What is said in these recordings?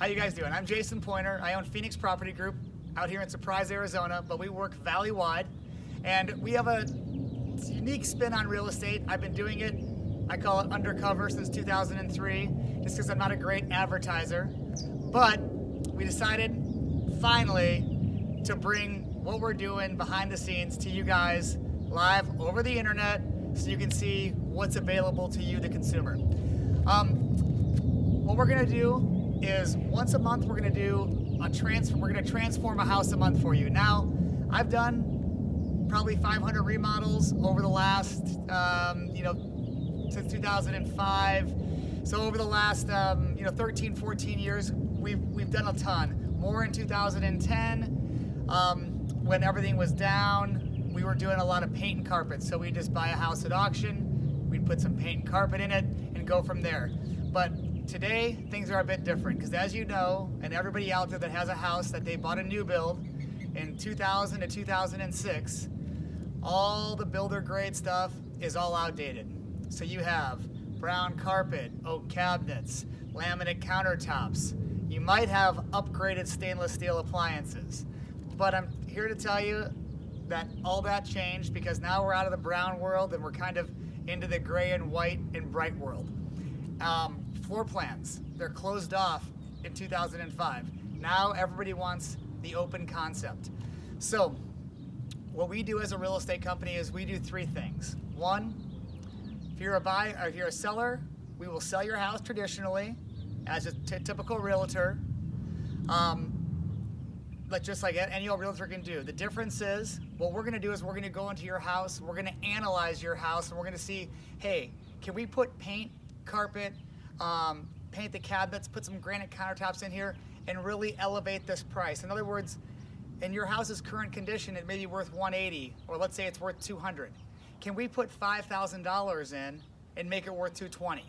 How you guys doing? I'm Jason Pointer. I own Phoenix Property Group out here in Surprise, Arizona, but we work valley-wide. And we have a unique spin on real estate. I've been doing it, I call it undercover, since 2003, just because I'm not a great advertiser. But we decided, finally, to bring what we're doing behind the scenes to you guys live over the internet so you can see what's available to you, the consumer. What we're gonna do is once a month we're gonna do a transfer. We're gonna transform a house a month for you. Now, I've done probably 500 remodels over the last, since 2005. So over the last, 13, 14 years, we've done a ton. More in 2010, when everything was down, we were doing a lot of paint and carpet. So we just buy a house at auction, we'd put some paint and carpet in it, and go from there. But today, things are a bit different, because as you know, and everybody out there that has a house that they bought a new build in 2000 to 2006, all the builder grade stuff is all outdated. So you have brown carpet, oak cabinets, laminate countertops. You might have upgraded stainless steel appliances. But I'm here to tell you that all that changed, because now we're out of the brown world and we're kind of into the gray and white and bright world. Floor plans, they're closed off in 2005. Now everybody wants the open concept. So what we do as a real estate company is we do three things. One, if you're a buyer or if you're a seller, we will sell your house traditionally as a typical realtor, just like any old realtor can do. The difference is, what we're gonna do is we're gonna go into your house, we're gonna analyze your house, and we're gonna see, hey, can we put paint, carpet, paint the cabinets, put some granite countertops in here, and really elevate this price. In other words, in your house's current condition, it may be worth $180, or let's say it's worth $200. Can we put $5,000 in and make it worth $220?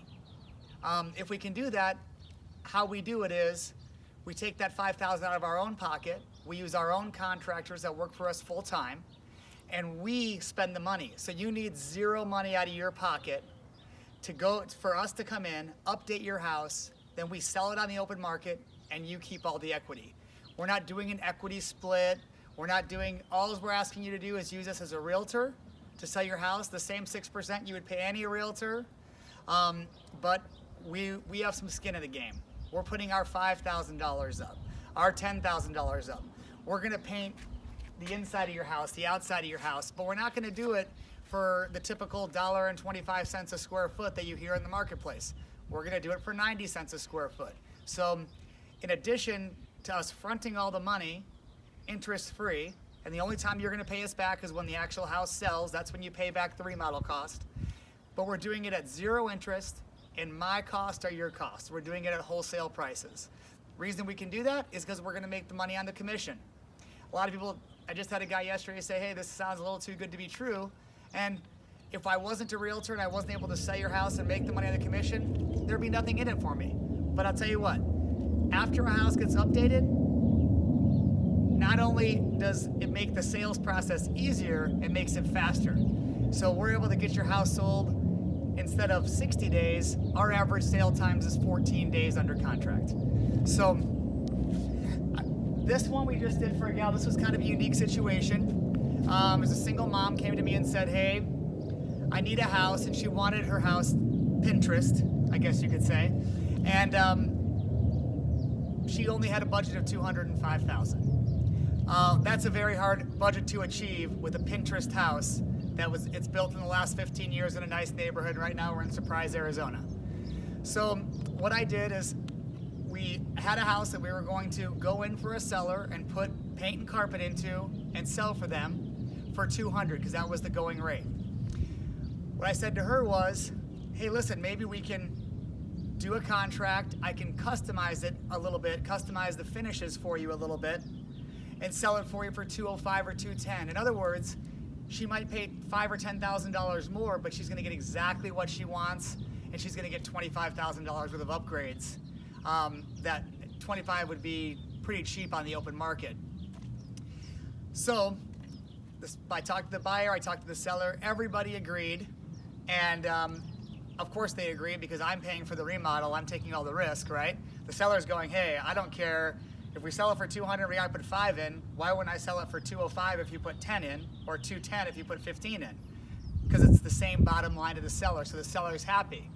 If we can do that, how we do it is, we take that $5,000 out of our own pocket, we use our own contractors that work for us full time, and we spend the money. So you need zero money out of your pocket for us to come in, update your house, then we sell it on the open market, and you keep all the equity. We're not doing an equity split. All we're asking you to do is use us as a realtor to sell your house, the same 6% you would pay any realtor, but we have some skin in the game. We're putting our $5,000 up, our $10,000 up. We're gonna paint the inside of your house, the outside of your house, but we're not gonna do it for the typical $1.25 a square foot that you hear in the marketplace. We're gonna do it for 90 cents a square foot. So in addition to us fronting all the money, interest-free, and the only time you're gonna pay us back is when the actual house sells, that's when you pay back the remodel cost. But we're doing it at zero interest, and my costs are your costs. We're doing it at wholesale prices. Reason we can do that is because we're gonna make the money on the commission. A lot of people, I just had a guy yesterday say, hey, this sounds a little too good to be true. And if I wasn't a realtor and I wasn't able to sell your house and make the money on the commission, there'd be nothing in it for me. But I'll tell you what, after a house gets updated, not only does it make the sales process easier, it makes it faster. So we're able to get your house sold instead of 60 days, our average sale times is 14 days under contract. So this one we just did for a gal, this was kind of a unique situation. It was a single mom came to me and said, hey, I need a house, and she wanted her house Pinterest, I guess you could say. And she only had a budget of $205,000. That's a very hard budget to achieve with a Pinterest house it's built in the last 15 years in a nice neighborhood. Right now we're in Surprise, Arizona. So what I did is we had a house that we were going to go in for a seller and put paint and carpet into and sell for them for $200, because that was the going rate. What I said to her was, hey, listen, maybe we can do a contract. I can customize it a little bit, customize the finishes for you a little bit, and sell it for you for $205 or $210. In other words, she might pay $5,000 or $10,000 more, but she's gonna get exactly what she wants, and she's gonna get $25,000 worth of upgrades. That 25 would be pretty cheap on the open market. So I talked to the buyer, I talked to the seller, everybody agreed, and of course they agree because I'm paying for the remodel, I'm taking all the risk, right? The seller's going, hey, I don't care if we sell it for 200, we gotta put 5 in, why wouldn't I sell it for 205 if you put 10 in, or 210 if you put 15 in? Because it's the same bottom line to the seller, so the seller's happy.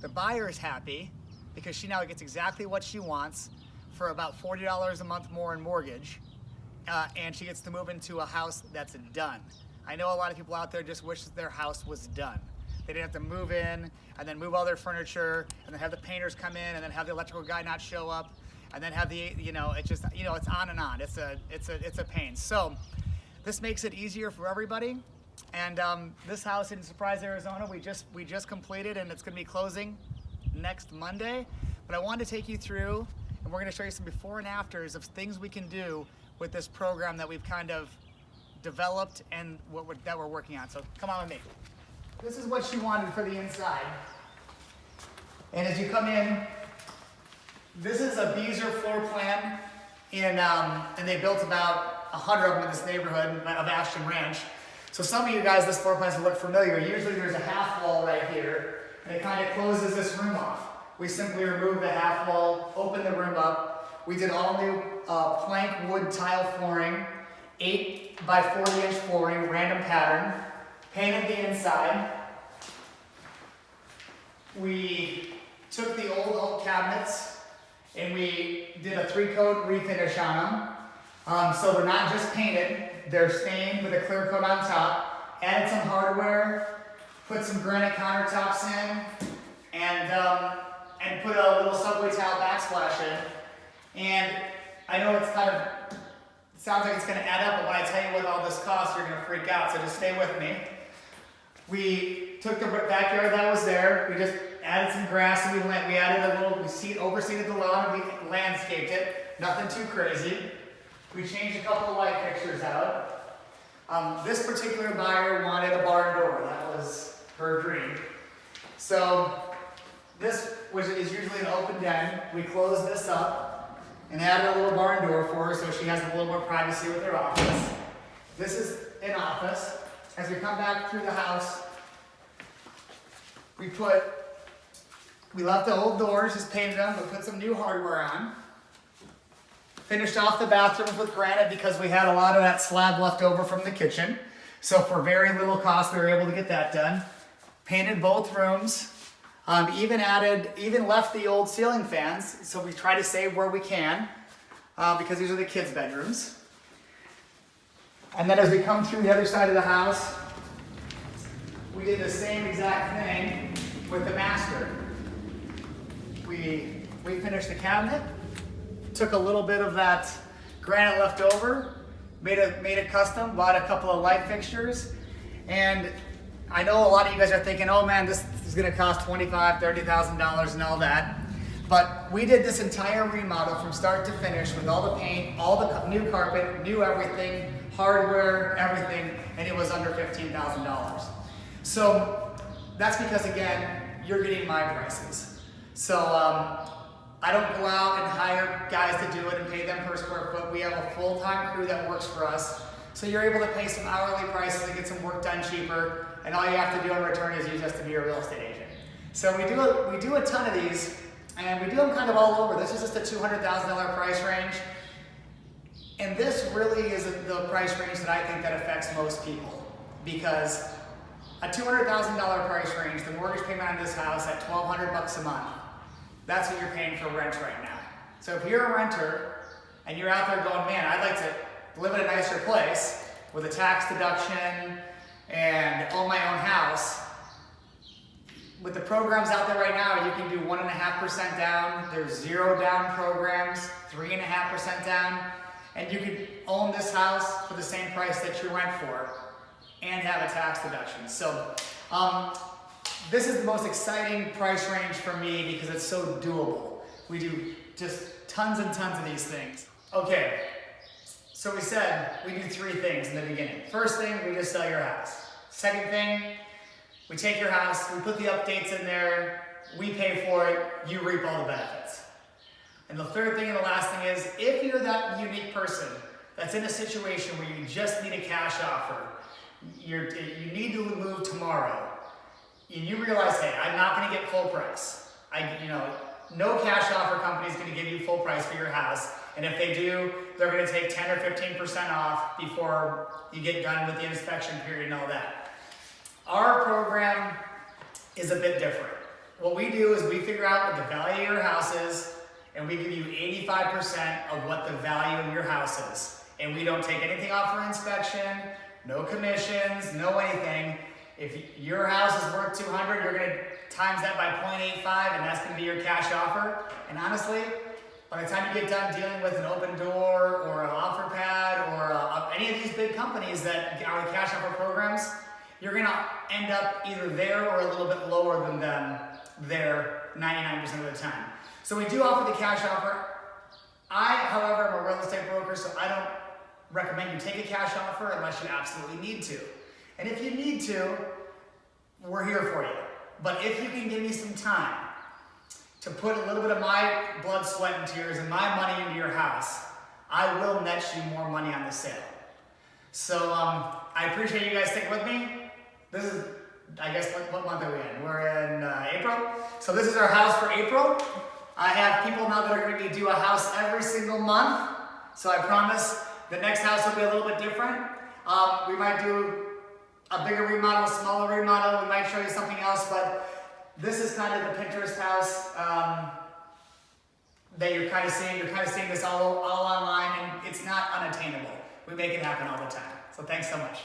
The buyer's happy because she now gets exactly what she wants for about $40 a month more in mortgage, and she gets to move into a house that's done. I know a lot of people out there just wish their house was done. They didn't have to move in and then move all their furniture and then have the painters come in and then have the electrical guy not show up and then have the, it's just, it's on and on. It's a pain. So this makes it easier for everybody. And this house in Surprise, Arizona, we just completed, and it's going to be closing next Monday. But I wanted to take you through, and we're going to show you some before and afters of things we can do with this program that we've kind of developed and that we're working on. So come on with me. This is what she wanted for the inside. And as you come in, this is a Beezer floor plan, and they built about 100 of them in this neighborhood of Ashton Ranch. So some of you guys, this floor plan will look familiar. Usually there's a half wall right here, and it kind of closes this room off. We simply remove the half wall, open the room up. We did all new plank wood tile flooring, 8 by 40 inch flooring, random pattern, painted the inside. We took the old oak cabinets and we did a 3-coat refinish on them. So they're not just painted, they're stained with a clear coat on top. Added some hardware, put some granite countertops in, and put a little subway tile backsplash in. And I know it's sounds like it's going to add up, but when I tell you what all this costs, you're going to freak out, so just stay with me. We took the backyard that was there, we just added some grass, and we added a little, overseeded the lawn, and we landscaped it, nothing too crazy. We changed a couple of light fixtures out. This particular buyer wanted a barn door, that was her dream. So this is usually an open den. We closed this up and added a little barn door for her so she has a little more privacy with her office. This is an office. As we come back through the house, we left the old doors, just painted them, but put some new hardware on. Finished off the bathrooms with granite because we had a lot of that slab left over from the kitchen. So for very little cost, we were able to get that done. Painted both rooms. Even left the old ceiling fans, so we try to save where we can, because these are the kids' bedrooms. And then as we come through the other side of the house, we did the same exact thing with the master. We finished the cabinet, took a little bit of that granite left over, made it custom, bought a couple of light fixtures, and I know a lot of you guys are thinking, oh man, this is going to cost $25,000, $30,000 and all that. But we did this entire remodel from start to finish with all the paint, all the new carpet, new everything, hardware, everything, and it was under $15,000. So that's because, again, you're getting my prices. So I don't go out and hire guys to do it and pay them per square foot. We have a full-time crew that works for us. So you're able to pay some hourly prices and get some work done cheaper, and all you have to do in return is use us to be a real estate agent. So we do a ton of these, and we do them kind of all over. This is just a $200,000 price range, and this really is the price range that I think that affects most people, because a $200,000 price range, the mortgage payment on this house at $1,200 a month, that's what you're paying for rent right now. So if you're a renter and you're out there going, man, I'd like to live in a nicer place with a tax deduction and own my own house, with the programs out there right now, you can do 1.5% down. There's 0 down programs, 3.5% down, and you could own this house for the same price that you rent for and have a tax deduction. So this is the most exciting price range for me because it's so doable. We do just tons and tons of these things. Okay, so we said we do 3 things in the beginning. First thing, we just sell your house. Second thing, we take your house, we put the updates in there, we pay for it, you reap all the benefits. And the third thing and the last thing is, if you're that unique person that's in a situation where you just need a cash offer, you need to move tomorrow, and you realize, hey, I'm not going to get full price. No cash offer company is going to give you full price for your house. And if they do, they're going to take 10 or 15% off before you get done with the inspection period and all that. Our program is a bit different. What we do is we figure out what the value of your house is, and we give you 85% of what the value of your house is. And we don't take anything off for inspection, no commissions, no anything. If your house is worth 200, you're gonna times that by 0.85, and that's gonna be your cash offer. And honestly, by the time you get done dealing with an Open Door or an OfferPad or any of these big companies that are the cash offer programs, you're gonna end up either there or a little bit lower than them there 99% of the time. So we do offer the cash offer. I, however, am a real estate broker, so I don't recommend you take a cash offer unless you absolutely need to. And if you need to, we're here for you. But if you can give me some time to put a little bit of my blood, sweat, and tears and my money into your house, I will net you more money on the sale. So I appreciate you guys sticking with me. This is, I guess, what month are we in? We're in April. So this is our house for April. I have people now that are going to do a house every single month. So I promise the next house will be a little bit different. We might do a bigger remodel, smaller remodel. We might show you something else, but this is kind of the Pinterest house that you're kind of seeing. You're kind of seeing this all online, and it's not unattainable. We make it happen all the time. So thanks so much.